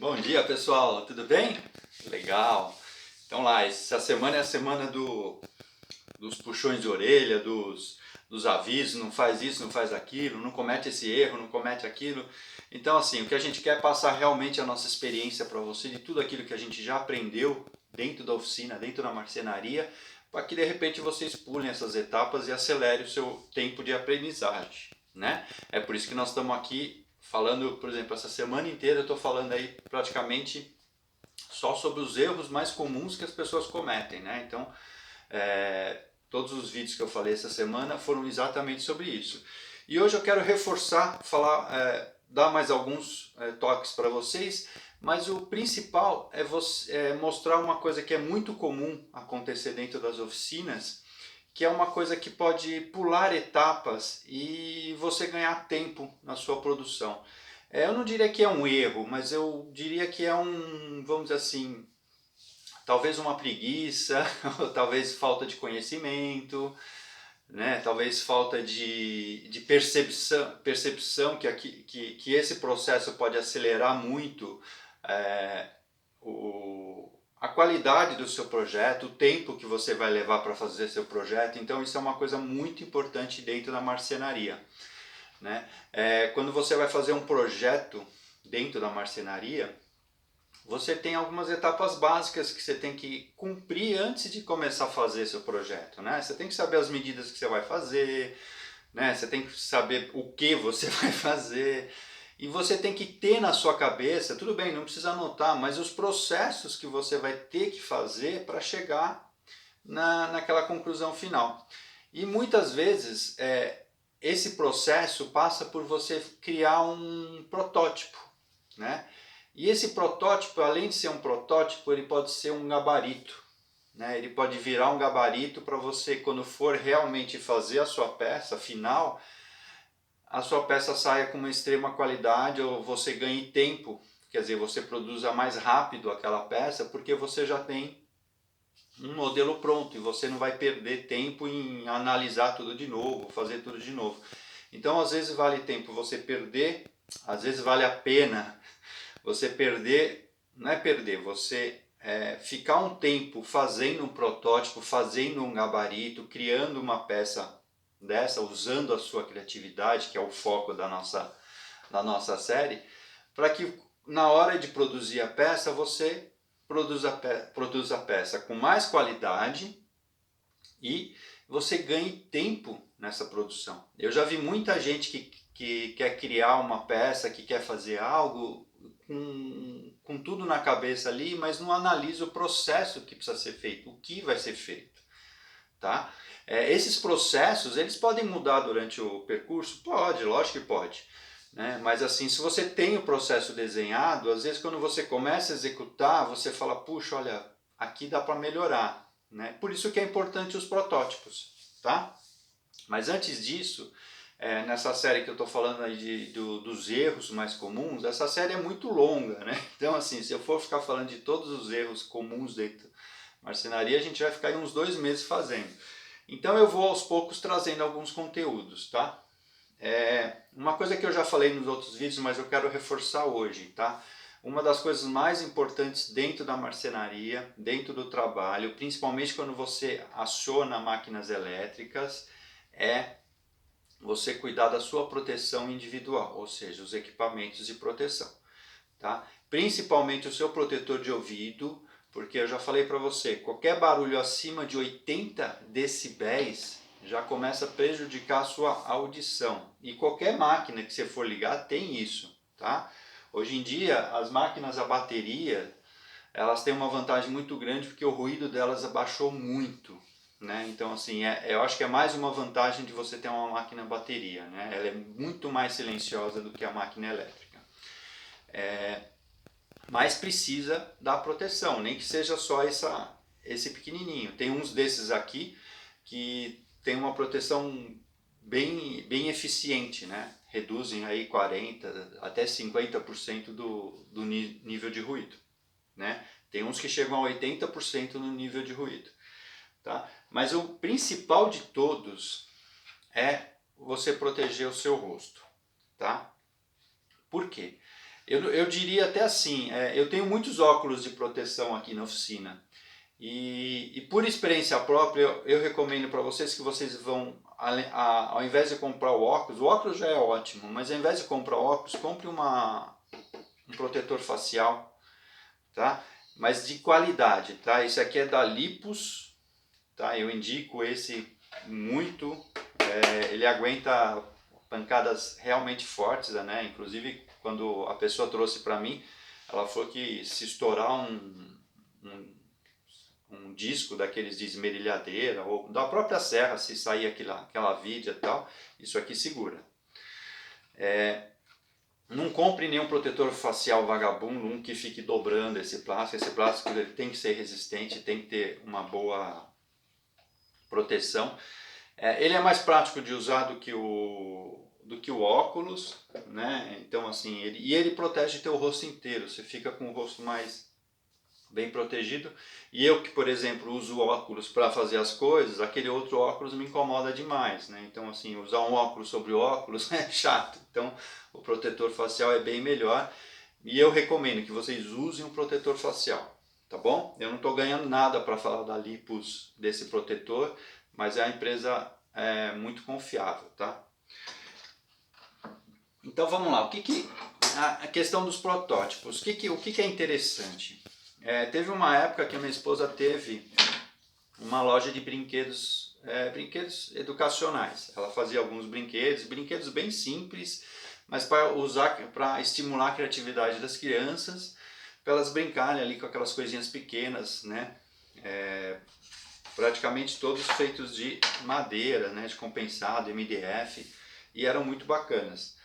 Bom dia, pessoal, tudo bem? Legal. Então lá, essa semana é a semana dos puxões de orelha, dos avisos, não faz isso, não faz aquilo, não comete esse erro, não comete aquilo. Então assim, o que a gente quer é passar realmente a nossa experiência para você de tudo aquilo que a gente já aprendeu dentro da oficina, dentro da marcenaria, para que de repente vocês pulem essas etapas e acelerem o seu tempo de aprendizagem, né? É por isso que nós estamos aqui falando, por exemplo, essa semana inteira eu estou falando aí praticamente só sobre os erros mais comuns que as pessoas cometem, né? Então, todos os vídeos que eu falei essa semana foram exatamente sobre isso. E hoje eu quero reforçar, dar mais alguns toques para vocês, mas o principal é mostrar uma coisa que é muito comum acontecer dentro das oficinas, que é uma coisa que pode pular etapas e você ganhar tempo na sua produção. Eu não diria que é um erro, mas eu diria que é vamos dizer assim, talvez uma preguiça, ou talvez falta de conhecimento, né? Talvez falta de percepção que esse processo pode acelerar muito é, a qualidade do seu projeto, o tempo que você vai levar para fazer seu projeto. Então isso é uma coisa muito importante dentro da marcenaria, né? Quando você vai fazer um projeto dentro da marcenaria, você tem algumas etapas básicas que você tem que cumprir antes de começar a fazer seu projeto, né? Você tem que saber as medidas que você vai fazer, né? Você tem que saber o que você vai fazer. E você tem que ter na sua cabeça, tudo bem, não precisa anotar, mas os processos que você vai ter que fazer para chegar naquela conclusão final. E muitas vezes esse processo passa por você criar um protótipo, né? E esse protótipo, além de ser um protótipo, ele pode ser um gabarito, né? Ele pode virar um gabarito para você, quando for realmente fazer a sua peça final, a sua peça saia com uma extrema qualidade ou você ganhe tempo, quer dizer, você produza mais rápido aquela peça porque você já tem um modelo pronto e você não vai perder tempo em analisar tudo de novo, fazer tudo de novo. Então, às vezes vale tempo você perder, às vezes vale a pena você perder, não é perder, você ficar um tempo fazendo um protótipo, fazendo um gabarito, criando uma peça dessa, usando a sua criatividade, que é o foco da nossa série, para que na hora de produzir a peça, você produza a peça com mais qualidade e você ganhe tempo nessa produção. Eu já vi muita gente que quer criar uma peça, que quer fazer algo com tudo na cabeça ali, mas não analisa o processo que precisa ser feito, o que vai ser feito, tá? Esses processos, eles podem mudar durante o percurso? Pode, lógico que pode. Né? Mas assim, se você tem o processo desenhado, às vezes quando você começa a executar, você fala, puxa, olha, aqui dá para melhorar. Né? Por isso que é importante os protótipos, tá? Mas antes disso, nessa série que eu estou falando aí dos erros mais comuns, essa série é muito longa, né? Então assim, se eu for ficar falando de todos os erros comuns dentro da marcenaria, a gente vai ficar aí uns 2 meses fazendo. Então eu vou aos poucos trazendo alguns conteúdos, tá? Uma coisa que eu já falei nos outros vídeos, mas eu quero reforçar hoje, tá? Uma das coisas mais importantes dentro da marcenaria, dentro do trabalho, principalmente quando você aciona máquinas elétricas, é você cuidar da sua proteção individual, ou seja, os equipamentos de proteção, tá? Principalmente o seu protetor de ouvido, porque eu já falei para você, qualquer barulho acima de 80 decibéis já começa a prejudicar a sua audição. E qualquer máquina que você for ligar tem isso, tá? Hoje em dia, as máquinas a bateria, elas têm uma vantagem muito grande porque o ruído delas abaixou muito, né? Então assim, eu acho que é mais uma vantagem de você ter uma máquina a bateria, né? Ela é muito mais silenciosa do que a máquina elétrica. Mas precisa da proteção, nem que seja só esse pequenininho. Tem uns desses aqui que tem uma proteção bem eficiente, né? Reduzem aí 40 até 50% do nível de ruído, né? Tem uns que chegam a 80% no nível de ruído, tá? Mas o principal de todos é você proteger o seu rosto, tá? Por quê? Eu diria até assim, eu tenho muitos óculos de proteção aqui na oficina. E por experiência própria, eu recomendo para vocês que vocês vão, ao invés de comprar o óculos já é ótimo, mas ao invés de comprar o óculos, compre um protetor facial, tá? Mas de qualidade, tá? Esse aqui é da Lipus, tá? Eu indico esse muito, ele aguenta pancadas realmente fortes, né? Inclusive, quando a pessoa trouxe para mim, ela falou que se estourar um disco daqueles de esmerilhadeira ou da própria serra, se sair aquela vidia e tal, isso aqui segura. Não compre nenhum protetor facial vagabundo, um que fique dobrando esse plástico. Esse plástico ele tem que ser resistente, tem que ter uma boa proteção. Ele é mais prático de usar do que o óculos, né? Então assim, ele protege teu rosto inteiro, você fica com o rosto mais bem protegido. E eu que, por exemplo, uso óculos para fazer as coisas, aquele outro óculos me incomoda demais, né? Então assim, usar um óculos sobre o óculos é chato. Então o protetor facial é bem melhor e eu recomendo que vocês usem um protetor facial, tá bom? Eu não estou ganhando nada para falar da Lipus desse protetor, mas é uma empresa muito confiável, tá? Então vamos lá, a questão dos protótipos, o que é interessante? Teve uma época que a minha esposa teve uma loja de brinquedos, brinquedos educacionais. Ela fazia alguns brinquedos bem simples, mas para estimular a criatividade das crianças, para elas brincarem ali com aquelas coisinhas pequenas, né? Praticamente todos feitos de madeira, né? De compensado, MDF, e eram muito bacanas.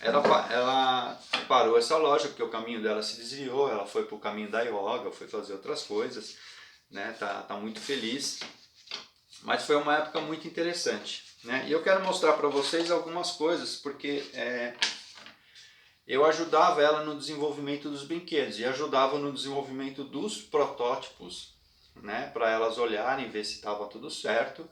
Ela parou essa loja porque o caminho dela se desviou, ela foi para o caminho da yoga, foi fazer outras coisas, né? Tá muito feliz, mas foi uma época muito interessante, né? E eu quero mostrar para vocês algumas coisas, porque eu ajudava ela no desenvolvimento dos brinquedos e ajudava no desenvolvimento dos protótipos, né? Para elas olharem, ver se estava tudo certo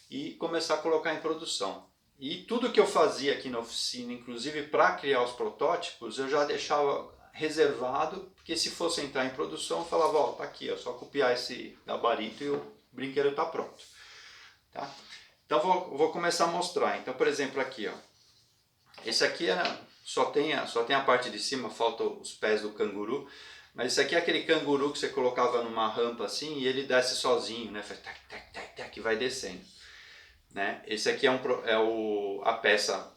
e começar a colocar em produção. E tudo que eu fazia aqui na oficina, inclusive para criar os protótipos, eu já deixava reservado, porque se fosse entrar em produção, eu falava, ó, tá aqui, é só copiar esse gabarito e o brinquedo está pronto. Tá? Então vou começar a mostrar. Então, por exemplo, aqui, ó, esse aqui só tem a parte de cima, falta os pés do canguru, mas esse aqui é aquele canguru que você colocava numa rampa assim e ele desce sozinho, né? Faz tac, tac, tac, tac, e vai descendo. Né? Esse aqui a peça,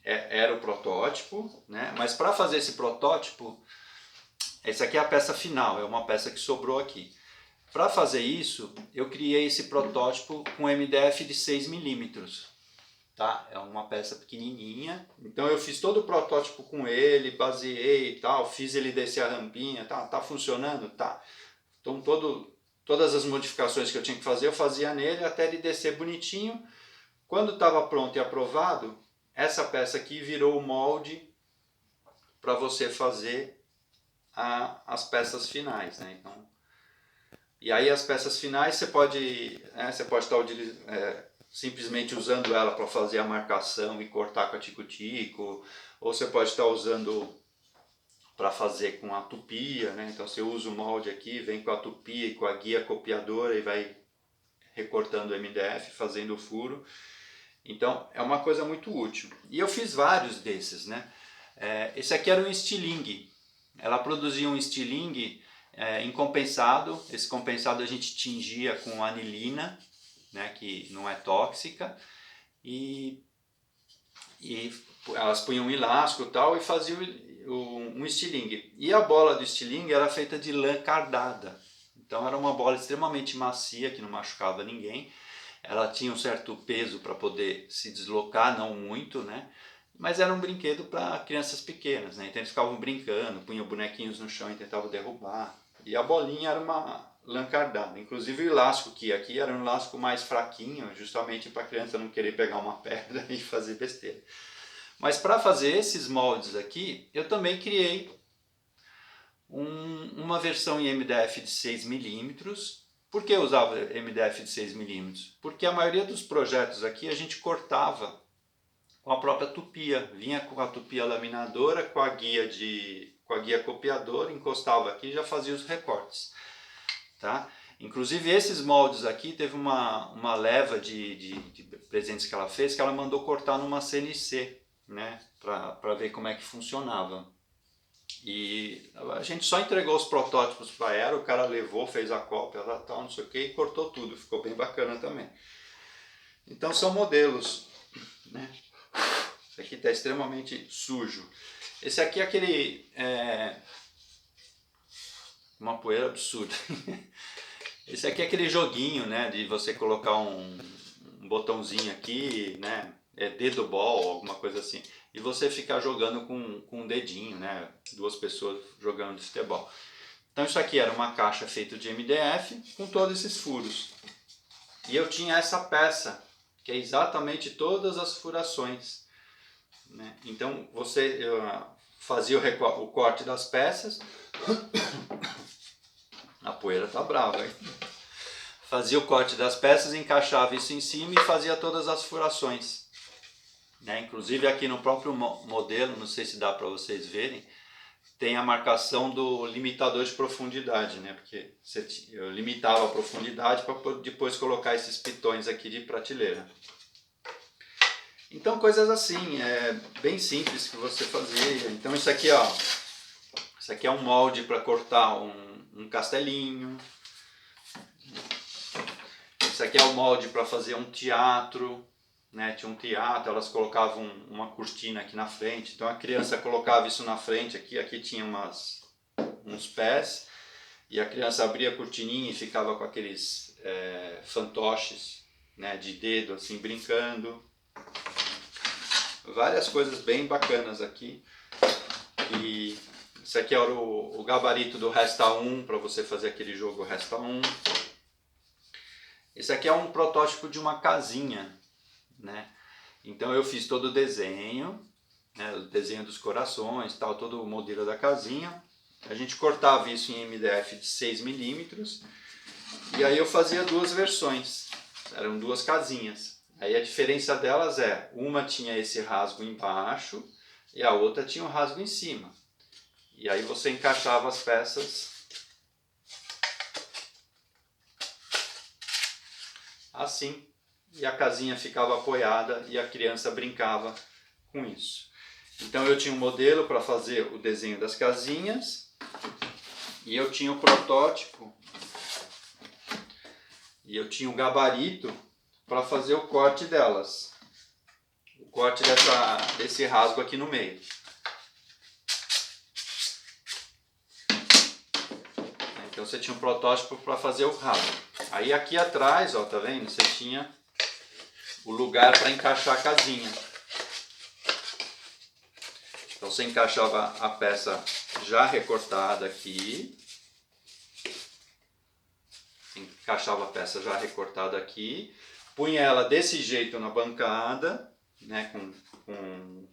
era o protótipo, né? Mas para fazer esse protótipo, essa aqui é a peça final, é uma peça que sobrou aqui. Para fazer isso, eu criei esse protótipo com MDF de 6 milímetros. Tá? É uma peça pequenininha, então eu fiz todo o protótipo com ele, baseei e tal, fiz ele descer a rampinha, tá funcionando? Tá. Então todas as modificações que eu tinha que fazer, eu fazia nele até ele descer bonitinho. Quando estava pronto e aprovado, essa peça aqui virou o molde para você fazer as peças finais, né? Então, e aí as peças finais você pode estar simplesmente usando ela para fazer a marcação e cortar com a tico-tico, ou você pode estar usando para fazer com a tupia, né? Então você usa o molde aqui, vem com a tupia e com a guia copiadora e vai recortando o MDF, fazendo o furo. Então é uma coisa muito útil. E eu fiz vários desses, né? Esse aqui era um estilingue. Ela produzia um estilingue em compensado. Esse compensado a gente tingia com anilina, né, que não é tóxica, e elas punham um elástico e tal e faziam um estilingue. E a bola do estilingue era feita de lã cardada. Então era uma bola extremamente macia que não machucava ninguém. Ela tinha um certo peso para poder se deslocar, não muito, né? Mas era um brinquedo para crianças pequenas, né? Então eles ficavam brincando, punham bonequinhos no chão e tentavam derrubar. E a bolinha era uma lã cardada. Inclusive o elástico aqui era um elástico mais fraquinho, justamente para a criança não querer pegar uma pedra e fazer besteira. Mas para fazer esses moldes aqui, eu também criei uma versão em MDF de 6 milímetros. Por que eu usava MDF de 6 milímetros? Porque a maioria dos projetos aqui a gente cortava com a própria tupia. Vinha com a tupia laminadora, com a guia copiadora, encostava aqui e já fazia os recortes. Tá? Inclusive esses moldes aqui, teve uma leva de presentes que ela fez, que ela mandou cortar numa CNC, né? Para ver como é que funcionava. E a gente só entregou os protótipos para ela, o cara levou, fez a cópia, tal, não sei o que, e cortou tudo, ficou bem bacana também. Então são modelos, né? Esse aqui está extremamente sujo. Esse aqui é aquele... uma poeira absurda. Esse aqui é aquele joguinho, né, de você colocar um botãozinho aqui, né, dedo ball, alguma coisa assim, e você ficar jogando com um dedinho, né, duas pessoas jogando de futebol. Então isso aqui era uma caixa feita de MDF com todos esses furos. E eu tinha essa peça, que é exatamente todas as furações, né? Então você fazia o corte das peças. A poeira tá brava, hein? Fazia o corte das peças, encaixava isso em cima e fazia todas as furações, né? Inclusive aqui no próprio modelo, não sei se dá para vocês verem, tem a marcação do limitador de profundidade, né? Porque eu limitava a profundidade para depois colocar esses pitões aqui de prateleira. Então coisas assim, bem simples que você fazia. Então isso aqui, ó, isso aqui é um molde para cortar um castelinho. Isso aqui é o molde para fazer um teatro, né? Tinha um teatro, elas colocavam uma cortina aqui na frente, então a criança colocava isso na frente, aqui tinha uns pés, e a criança abria a cortininha e ficava com aqueles fantoches, né, de dedo, assim, brincando. Várias coisas bem bacanas aqui. E esse aqui era o gabarito do Resta 1, para você fazer aquele jogo Resta 1. Esse aqui é um protótipo de uma casinha, né? Então eu fiz todo o desenho, né, o desenho dos corações, tal, todo o modelo da casinha. A gente cortava isso em MDF de 6 milímetros. E aí eu fazia duas versões, eram duas casinhas. Aí a diferença delas uma tinha esse rasgo embaixo e a outra tinha um rasgo em cima. E aí você encaixava as peças assim, e a casinha ficava apoiada e a criança brincava com isso. Então eu tinha um modelo para fazer o desenho das casinhas e eu tinha o protótipo e eu tinha um gabarito para fazer o corte delas, o corte desse rasgo aqui no meio. Então você tinha um protótipo para fazer o rasgo. Aí aqui atrás, ó, tá vendo? Você tinha o lugar para encaixar a casinha. Então você encaixava a peça já recortada aqui. Encaixava a peça já recortada aqui. Punha ela desse jeito na bancada, né,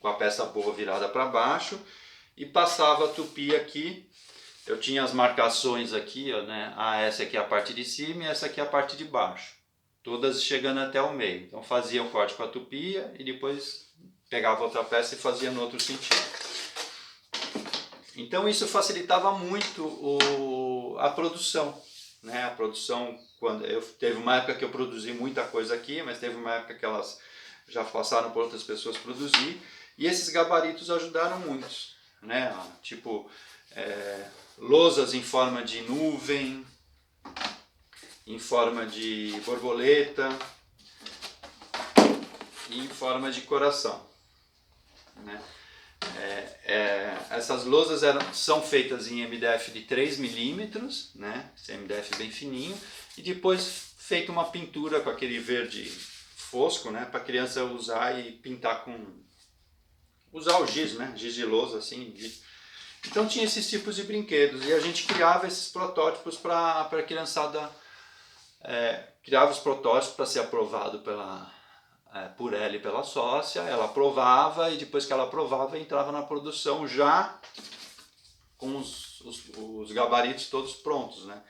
com a peça boa virada para baixo. E passava a tupia aqui. Eu tinha as marcações aqui, ó, né? Essa aqui é a parte de cima e essa aqui é a parte de baixo. Todas chegando até o meio. Então fazia o corte com a tupia e depois pegava outra peça e fazia no outro sentido. Então isso facilitava muito a produção, né? A produção, teve uma época que eu produzi muita coisa aqui, mas teve uma época que elas já passaram por outras pessoas produzir. E esses gabaritos ajudaram muito, né? Tipo... lousas em forma de nuvem, em forma de borboleta e em forma de coração, né? Essas lousas são feitas em MDF de 3 milímetros, né? Esse MDF bem fininho, e depois feita uma pintura com aquele verde fosco, né? Para a criança usar e pintar usar o giz, né? Giz de lousa assim. Então tinha esses tipos de brinquedos e a gente criava esses protótipos para a criançada, criava os protótipos para ser aprovado por ela e pela sócia. Ela aprovava e depois que ela aprovava entrava na produção já com os gabaritos todos prontos, né?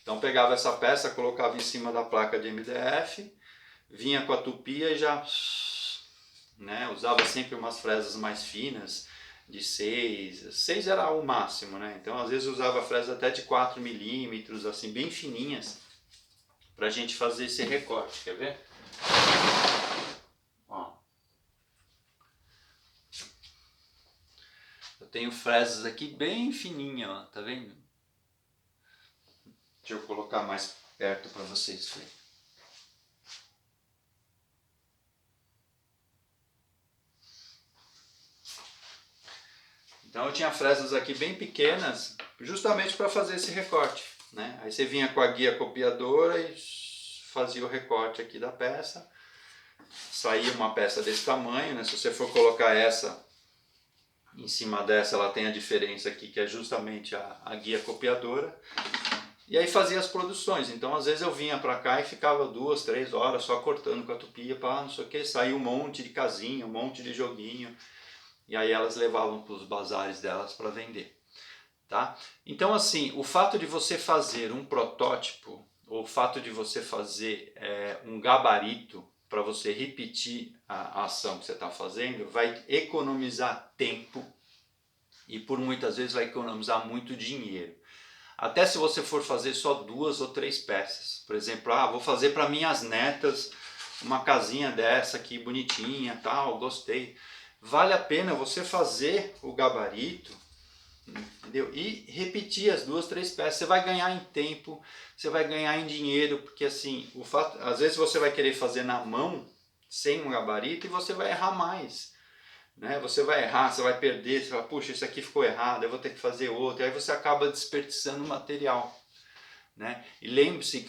Então pegava essa peça, colocava em cima da placa de MDF, vinha com a tupia e já né? Usava sempre umas fresas mais finas, de 6. 6 era o máximo, né? Então às vezes usava fresas até de 4 milímetros, assim, bem fininhas, pra gente fazer esse recorte, quer ver? Ó. Eu tenho fresas aqui bem fininhas, ó, tá vendo? Deixa eu colocar mais perto para vocês verem. Então eu tinha fresas aqui bem pequenas, justamente para fazer esse recorte, né? Aí você vinha com a guia copiadora e fazia o recorte aqui da peça. Saía uma peça desse tamanho, né? Se você for colocar essa em cima dessa, ela tem a diferença aqui, que é justamente a guia copiadora. E aí fazia as produções. Então às vezes eu vinha para cá e ficava 2, 3 horas só cortando com a tupia, para não sei o que, saía um monte de casinha, um monte de joguinho. E aí elas levavam para os bazares delas para vender. Tá? Então assim, o fato de você fazer um protótipo, ou o fato de você fazer um gabarito para você repetir a ação que você está fazendo, vai economizar tempo e por muitas vezes vai economizar muito dinheiro. Até se você for fazer só 2 ou 3 peças. Por exemplo, vou fazer para minhas netas uma casinha dessa aqui bonitinha, tal, gostei. Vale a pena você fazer o gabarito, entendeu? E repetir as 2, 3 peças. Você vai ganhar em tempo, você vai ganhar em dinheiro, porque assim, às vezes você vai querer fazer na mão, sem um gabarito, e você vai errar mais. Né? Você vai errar, você vai perder, você fala, puxa, isso aqui ficou errado, eu vou ter que fazer outro, e aí você acaba desperdiçando material. Né? E lembre-se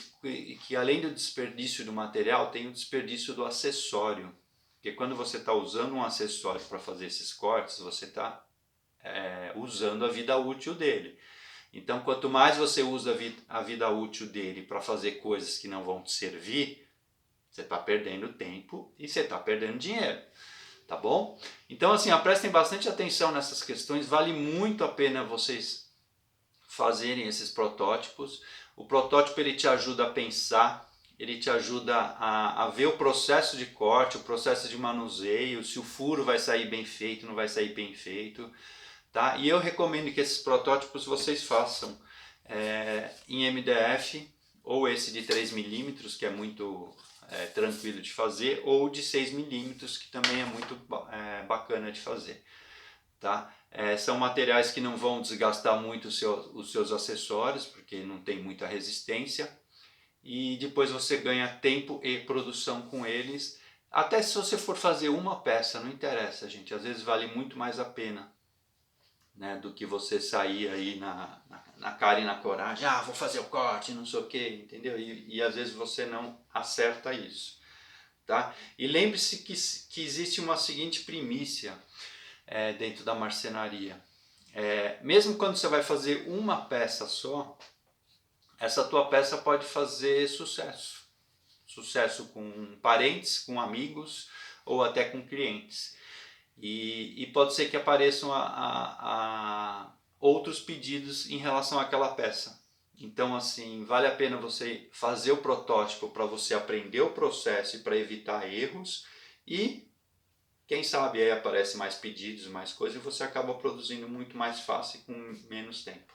que além do desperdício do material, tem o desperdício do acessório. Porque quando você está usando um acessório para fazer esses cortes, você está usando a vida útil dele. Então, quanto mais você usa a vida útil dele para fazer coisas que não vão te servir, você está perdendo tempo e você está perdendo dinheiro. Tá bom? Então assim, prestem bastante atenção nessas questões, vale muito a pena vocês fazerem esses protótipos. O protótipo ele te ajuda a pensar, ele te ajuda a ver o processo de corte, o processo de manuseio, se o furo vai sair bem feito, não vai sair bem feito. Tá? E eu recomendo que esses protótipos vocês façam em MDF, ou esse de 3 milímetros, que é muito tranquilo de fazer, ou de 6 milímetros, que também é muito bacana de fazer. Tá? São materiais que não vão desgastar muito os seus acessórios, porque não tem muita resistência, e depois você ganha tempo e produção com eles. Até se você for fazer uma peça, não interessa, gente, às vezes vale muito mais a pena, né, do que você sair aí na cara e na coragem, vou fazer o corte, não sei o que, entendeu? E às vezes você não acerta isso, tá? E lembre-se que existe uma seguinte primícia dentro da marcenaria. Mesmo quando você vai fazer uma peça só, essa tua peça pode fazer sucesso. Sucesso com parentes, com amigos ou até com clientes. E pode ser que apareçam outros pedidos em relação àquela peça. Então assim, vale a pena você fazer o protótipo para você aprender o processo e para evitar erros, e quem sabe aí aparece mais pedidos, mais coisas, e você acaba produzindo muito mais fácil e com menos tempo.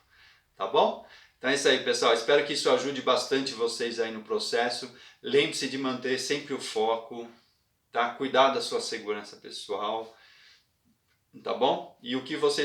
Tá bom? Então é isso aí, pessoal. Espero que isso ajude bastante vocês aí no processo. Lembre-se de manter sempre o foco, tá? Cuidar da sua segurança pessoal. Tá bom? E o que você